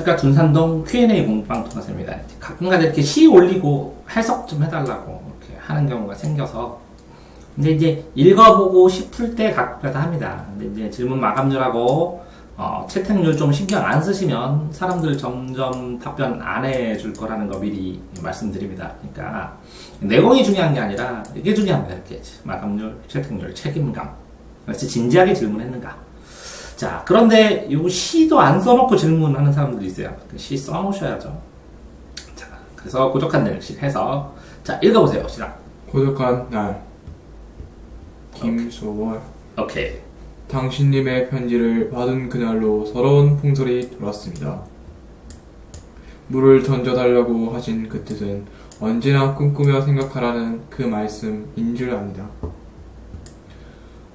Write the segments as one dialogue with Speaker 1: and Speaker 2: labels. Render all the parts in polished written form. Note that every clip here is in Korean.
Speaker 1: 안녕하십니까. 둔산동 Q&A 공부방 동아입니다. 가끔가다 이렇게 시 올리고 해석 좀 해달라고 이렇게 하는 경우가 생겨서 근데 이제 읽어보고 싶을 때 가끔가다 합니다. 근데 이제 질문 마감률하고 채택률 좀 신경 안 쓰시면 사람들 점점 답변 안 해줄 거라는 거 미리 말씀드립니다. 그러니까 내용이 중요한 게 아니라 이게 중요합니다. 이렇게 마감률, 채택률, 책임감. 그래서 진지하게 질문했는가. 자, 그런데 요 시도 안 써놓고 질문하는 사람들이 있어요. 그 시 써놓으셔야죠. 자, 그래서 고적한 날 해서 자, 읽어보세요. 시작.
Speaker 2: 고적한 날 김소월.
Speaker 1: 오케이.
Speaker 2: 당신님의 편지를 받은 그날로 서러운 풍설이 돌았습니다. 물을 던져달라고 하신 그 뜻은 언제나 꿈꾸며 생각하라는 그 말씀인 줄 압니다.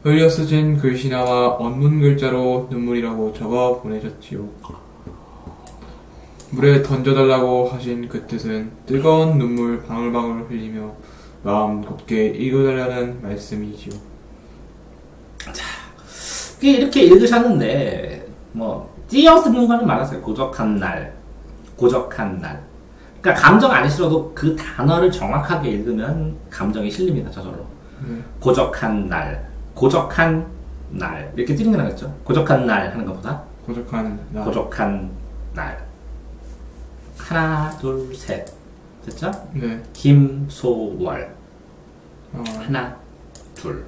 Speaker 2: 흘려 쓰진 글씨나와 언문 글자로 눈물이라고 적어 보내셨지요. 물에 던져달라고 하신 그 뜻은 뜨거운 눈물 방울방울 흘리며 마음 곱게 읽어달라는 말씀이지요.
Speaker 1: 이렇게 읽으셨는데 띄어쓰는 거는 많았어요. 고적한 날, 고적한 날. 그러니까 감정 안 실어도 그 단어를 정확하게 읽으면 감정이 실립니다. 저절로. 고적한 날, 고적한 날 이렇게 띄는 게 나겠죠. 고적한 날 하는 것보다
Speaker 2: 고적한 날.
Speaker 1: 고적한 날. 하나, 둘, 셋. 됐죠?
Speaker 2: 네.
Speaker 1: 김소월. 하나, 둘.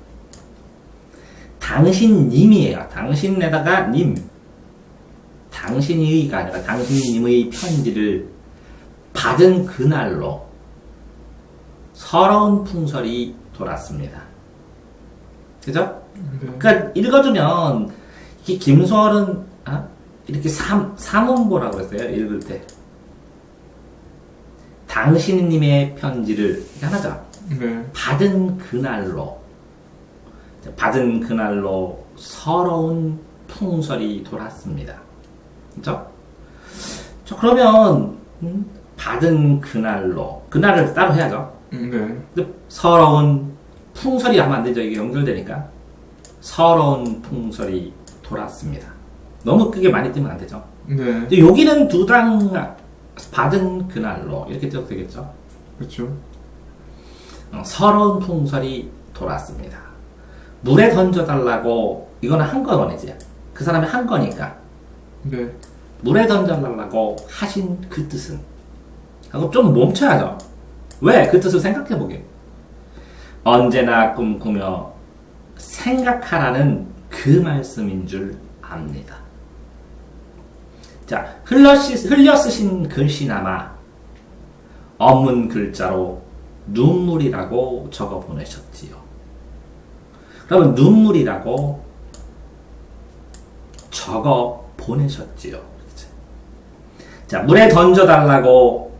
Speaker 1: 당신님이에요. 당신에다가 님. 당신이가 아니라 당신님의 편지를 받은 그날로 서러운 풍설이 돌았습니다. 그죠? 그러니까 읽어주면 이 김소월은 이렇게 삼음보라고 그랬어요. 읽을 때. 당신님의 편지를 이게 하나죠.
Speaker 2: 네.
Speaker 1: 받은 그날로 서러운 풍설이 돌았습니다. 그죠? 자, 그러면 받은 그날을 따로 해야죠.
Speaker 2: 네.
Speaker 1: 근데 서러운 풍설이 하면 안 되죠. 이게 연결되니까. 서러운 풍설이 돌았습니다. 너무 크게 많이 뜨면 안 되죠.
Speaker 2: 네.
Speaker 1: 근데 여기는 두당 받은 그날로 이렇게 써도 되겠죠.
Speaker 2: 그렇죠.
Speaker 1: 서러운 풍설이 돌았습니다. 물에 던져달라고 이거는 한 건이지. 그 사람이 한 거니까.
Speaker 2: 네.
Speaker 1: 물에 던져달라고 하신 그 뜻은 하고 좀 멈춰야죠. 왜? 그 뜻을 생각해보게. 언제나 꿈꾸며 생각하라는 그 말씀인 줄 압니다. 자, 흘려 쓰신 글씨나마 언문 글자로 눈물이라고 적어 보내셨지요. 그러면 눈물이라고 적어 보내셨지요. 자, 물에 던져달라고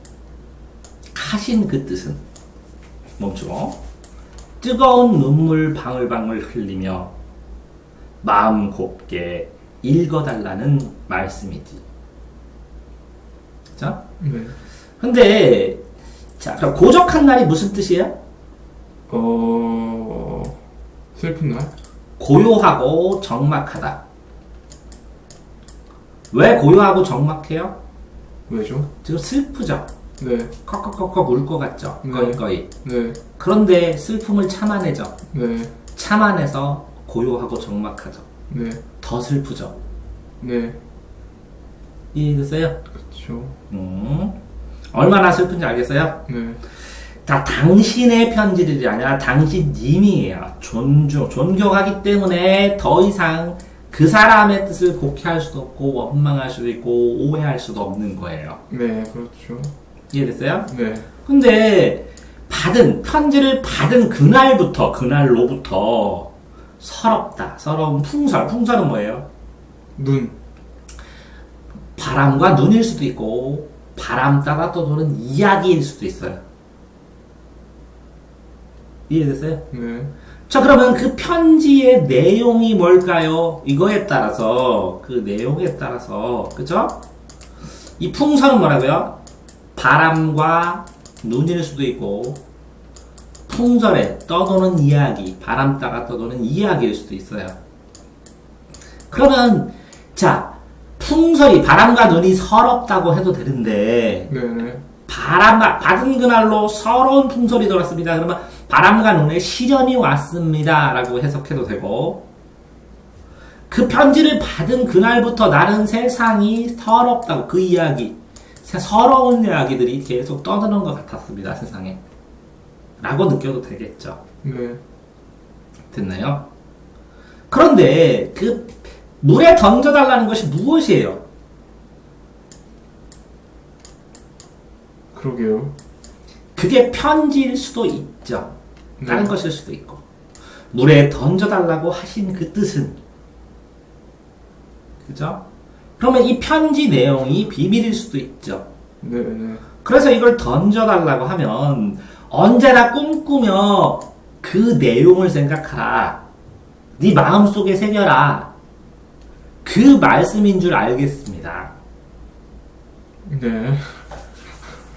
Speaker 1: 하신 그 뜻은 멈추고 뜨거운 눈물 방울방울 흘리며 마음 곱게 읽어달라는 말씀이지. 자,
Speaker 2: 네.
Speaker 1: 근데 자, 그럼 고적한 날이 무슨 뜻이에요?
Speaker 2: 슬픈 날?
Speaker 1: 고요하고 적막하다. 왜 고요하고 적막해요?
Speaker 2: 왜죠?
Speaker 1: 지금 슬프죠?
Speaker 2: 네.
Speaker 1: 컥컥컥컥 울 것 같죠?
Speaker 2: 네.
Speaker 1: 거의.
Speaker 2: 네.
Speaker 1: 그런데 슬픔을 참아내죠?
Speaker 2: 네.
Speaker 1: 참아내서 고요하고 적막하죠?
Speaker 2: 네.
Speaker 1: 더 슬프죠?
Speaker 2: 네.
Speaker 1: 이해됐어요?
Speaker 2: 그렇죠.
Speaker 1: 얼마나 슬픈지 알겠어요?
Speaker 2: 네.
Speaker 1: 다 당신의 편지들이 아니라 당신님이에요. 존경하기 때문에 더 이상 그 사람의 뜻을 곡해할 수도 없고 원망할 수도 있고 오해할 수도 없는 거예요.
Speaker 2: 네, 그렇죠.
Speaker 1: 이해됐어요?
Speaker 2: 네.
Speaker 1: 근데 편지를 받은 그날로부터 서럽다. 서러운 풍설은 뭐예요?
Speaker 2: 눈.
Speaker 1: 바람과 눈일 수도 있고 바람 따라 떠도는 이야기일 수도 있어요. 이해됐어요?
Speaker 2: 네.
Speaker 1: 자, 그러면 그 편지의 내용이 뭘까요? 이거에 따라서, 그 내용에 따라서, 그죠? 이 풍선은 뭐라고요? 바람과 눈일 수도 있고, 풍선에 떠도는 이야기, 바람 따라 떠도는 이야기일 수도 있어요. 그러면, 자, 풍설이 바람과 눈이 서럽다고 해도 되는데
Speaker 2: 네네.
Speaker 1: 바람과 받은 그날로 서러운 풍설이 돌았습니다. 그러면 바람과 눈에 시련이 왔습니다. 라고 해석해도 되고 그 편지를 받은 그날부터 나는 세상이 서럽다고 그 이야기 서러운 이야기들이 계속 떠드는 것 같았습니다. 세상에 라고 느껴도 되겠죠.
Speaker 2: 네.
Speaker 1: 됐나요? 그런데 그 물에 던져달라는 것이 무엇이에요?
Speaker 2: 그러게요.
Speaker 1: 그게 편지일 수도 있죠. 다른
Speaker 2: 네.
Speaker 1: 것일 수도 있고 물에 던져달라고 하신 그 뜻은 그죠? 그러면 이 편지 내용이 비밀일 수도 있죠.
Speaker 2: 네네.
Speaker 1: 그래서 이걸 던져달라고 하면 언제나 꿈꾸며 그 내용을 생각하라. 네 마음속에 새겨라. 그 말씀인 줄 알겠습니다.
Speaker 2: 네.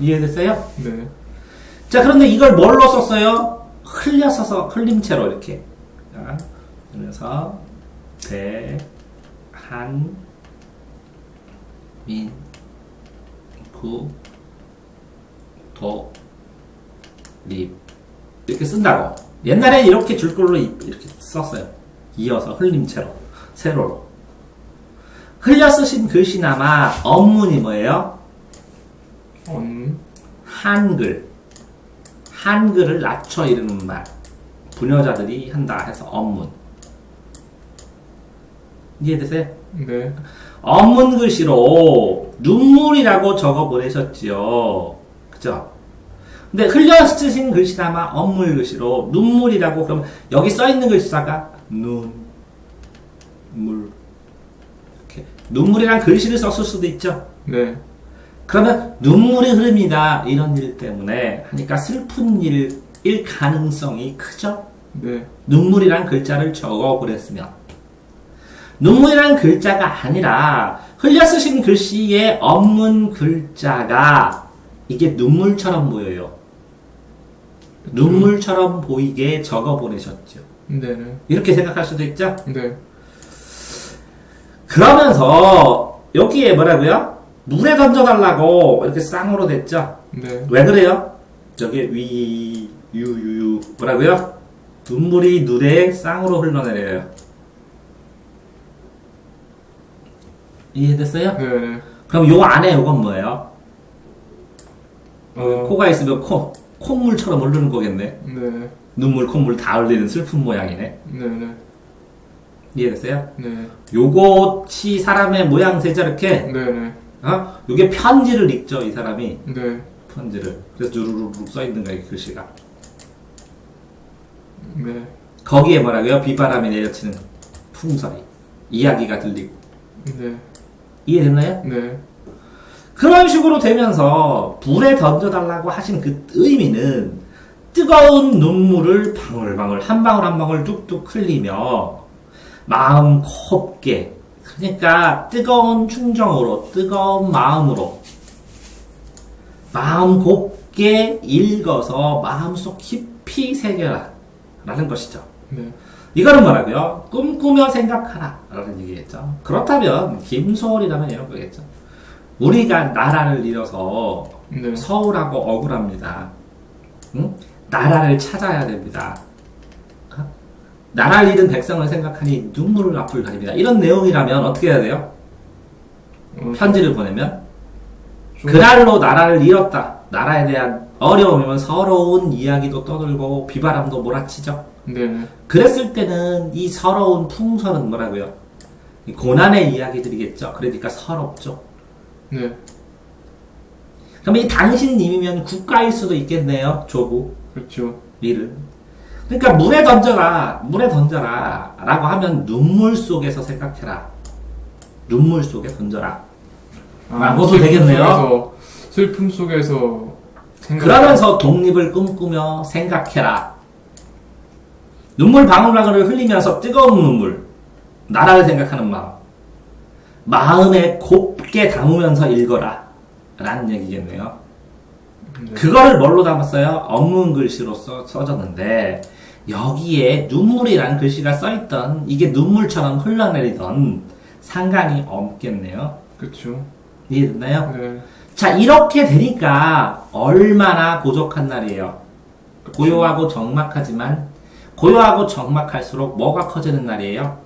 Speaker 1: 이해됐어요?
Speaker 2: 네.
Speaker 1: 자, 그런데 이걸 뭘로 썼어요? 흘려서서 흘림체로 이렇게. 자, 그래서 대한민국도립 이렇게 쓴다고. 옛날에 이렇게 줄글로 이렇게 썼어요. 이어서 흘림체로 세로로. 흘려 쓰신 글씨나마 언문이 뭐예요? 한글. 한글을 낮춰 이르는 말. 부녀자들이 한다 해서 언문. 이해되세요?
Speaker 2: 네.
Speaker 1: 언문 글씨로 눈물이라고 적어 보내셨지요. 그죠? 근데 흘려 쓰신 글씨나마 언물 글씨로 눈물이라고 그러면 여기 써 있는 글자가 눈, 물. 이렇게 눈물이란 글씨를 썼을 수도 있죠.
Speaker 2: 네.
Speaker 1: 그러면 눈물이 흐릅니다. 이런 일 때문에 하니까 슬픈 일일 가능성이 크죠.
Speaker 2: 네.
Speaker 1: 눈물이란 글자를 적어 보냈으면 눈물이란 글자가 아니라 흘려 쓰신 글씨의 언문 글자가 이게 눈물처럼 보여요. 눈물처럼 보이게 적어 보내셨죠.
Speaker 2: 네네.
Speaker 1: 이렇게 생각할 수도 있죠.
Speaker 2: 네.
Speaker 1: 그러면서 여기에 뭐라고요? 물에 던져달라고 이렇게 쌍으로 됐죠.
Speaker 2: 네.
Speaker 1: 왜 그래요? 저기 유유유 뭐라고요? 눈물이 눈에 쌍으로 흘러내려요. 이해됐어요?
Speaker 2: 네네.
Speaker 1: 그럼 요 안에 요건 뭐예요?
Speaker 2: 어.
Speaker 1: 코가 있으면 콧물처럼 흐르는 거겠네.
Speaker 2: 네.
Speaker 1: 눈물, 콧물 다 흘리는 슬픈 모양이네.
Speaker 2: 네네.
Speaker 1: 이해됐어요?
Speaker 2: 네.
Speaker 1: 요것이 사람의 모양새죠, 이렇게.
Speaker 2: 네네.
Speaker 1: 요게 편지를 읽죠, 이 사람이.
Speaker 2: 네.
Speaker 1: 편지를. 그래서 주르륵 써있는 거예요, 글씨가.
Speaker 2: 네.
Speaker 1: 거기에 뭐라고요? 비바람이 내려치는 풍설이. 이야기가 들리고.
Speaker 2: 네.
Speaker 1: 이해됐나요?
Speaker 2: 네.
Speaker 1: 그런 식으로 되면서 불에 던져달라고 하신 그 의미는 뜨거운 눈물을 방울방울 한 방울 한 방울 뚝뚝 흘리며 마음 곱게 그러니까 뜨거운 충정으로 뜨거운 마음으로 마음 곱게 읽어서 마음속 깊이 새겨라 라는 것이죠.
Speaker 2: 네.
Speaker 1: 이거는 뭐라고요? 꿈꾸며 생각하라 라는 얘기겠죠. 그렇다면 김소월이라면 이런 거겠죠. 우리가 나라를 잃어서
Speaker 2: 네.
Speaker 1: 서울하고 억울합니다. 응? 나라를 찾아야 됩니다. 나라를 잃은 백성을 생각하니 눈물을 앞을 가립니다. 이런 내용이라면 어떻게 해야 돼요? 편지를 보내면 그날로 나라를 잃었다. 나라에 대한 어려움이면 서러운 이야기도 떠들고 비바람도 몰아치죠.
Speaker 2: 네.
Speaker 1: 그랬을 때는 이 서러운 풍설은 뭐라고요? 이 고난의 이야기들이겠죠. 그러니까 서럽죠.
Speaker 2: 네.
Speaker 1: 그럼 이 당신님이면 국가일 수도 있겠네요. 조국
Speaker 2: 그렇죠.
Speaker 1: 일은. 그러니까 물에 던져라 라고 하면 눈물 속에서 생각해라. 눈물 속에 던져라. 라고도 되겠네요.
Speaker 2: 슬픔 속에서
Speaker 1: 그러면서 독립을 꿈꾸며 생각해라. 눈물 방울방울을 흘리면서 뜨거운 눈물, 나라를 생각하는 마음, 마음에 곱게 담으면서 읽어라 라는 얘기겠네요.
Speaker 2: 네.
Speaker 1: 그거를 뭘로 담았어요? 언문 글씨로 써졌는데 여기에 눈물이라는 글씨가 써있던 이게 눈물처럼 흘러내리던 상관이 없겠네요.
Speaker 2: 그쵸.
Speaker 1: 이해됐나요?
Speaker 2: 네.
Speaker 1: 자, 이렇게 되니까 얼마나 고적한 날이에요. 고요하고 적막하지만 고요하고 적막할수록 뭐가 커지는 날이에요?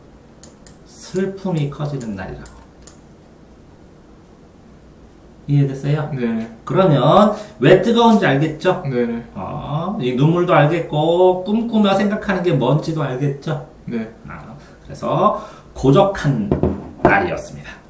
Speaker 1: 슬픔이 커지는 날이라고. 이해됐어요?
Speaker 2: 네.
Speaker 1: 그러면 왜 뜨거운지 알겠죠?
Speaker 2: 네.
Speaker 1: 이 눈물도 알겠고 꿈꾸며 생각하는 게 뭔지도 알겠죠?
Speaker 2: 네.
Speaker 1: 그래서 고적한 날이었습니다.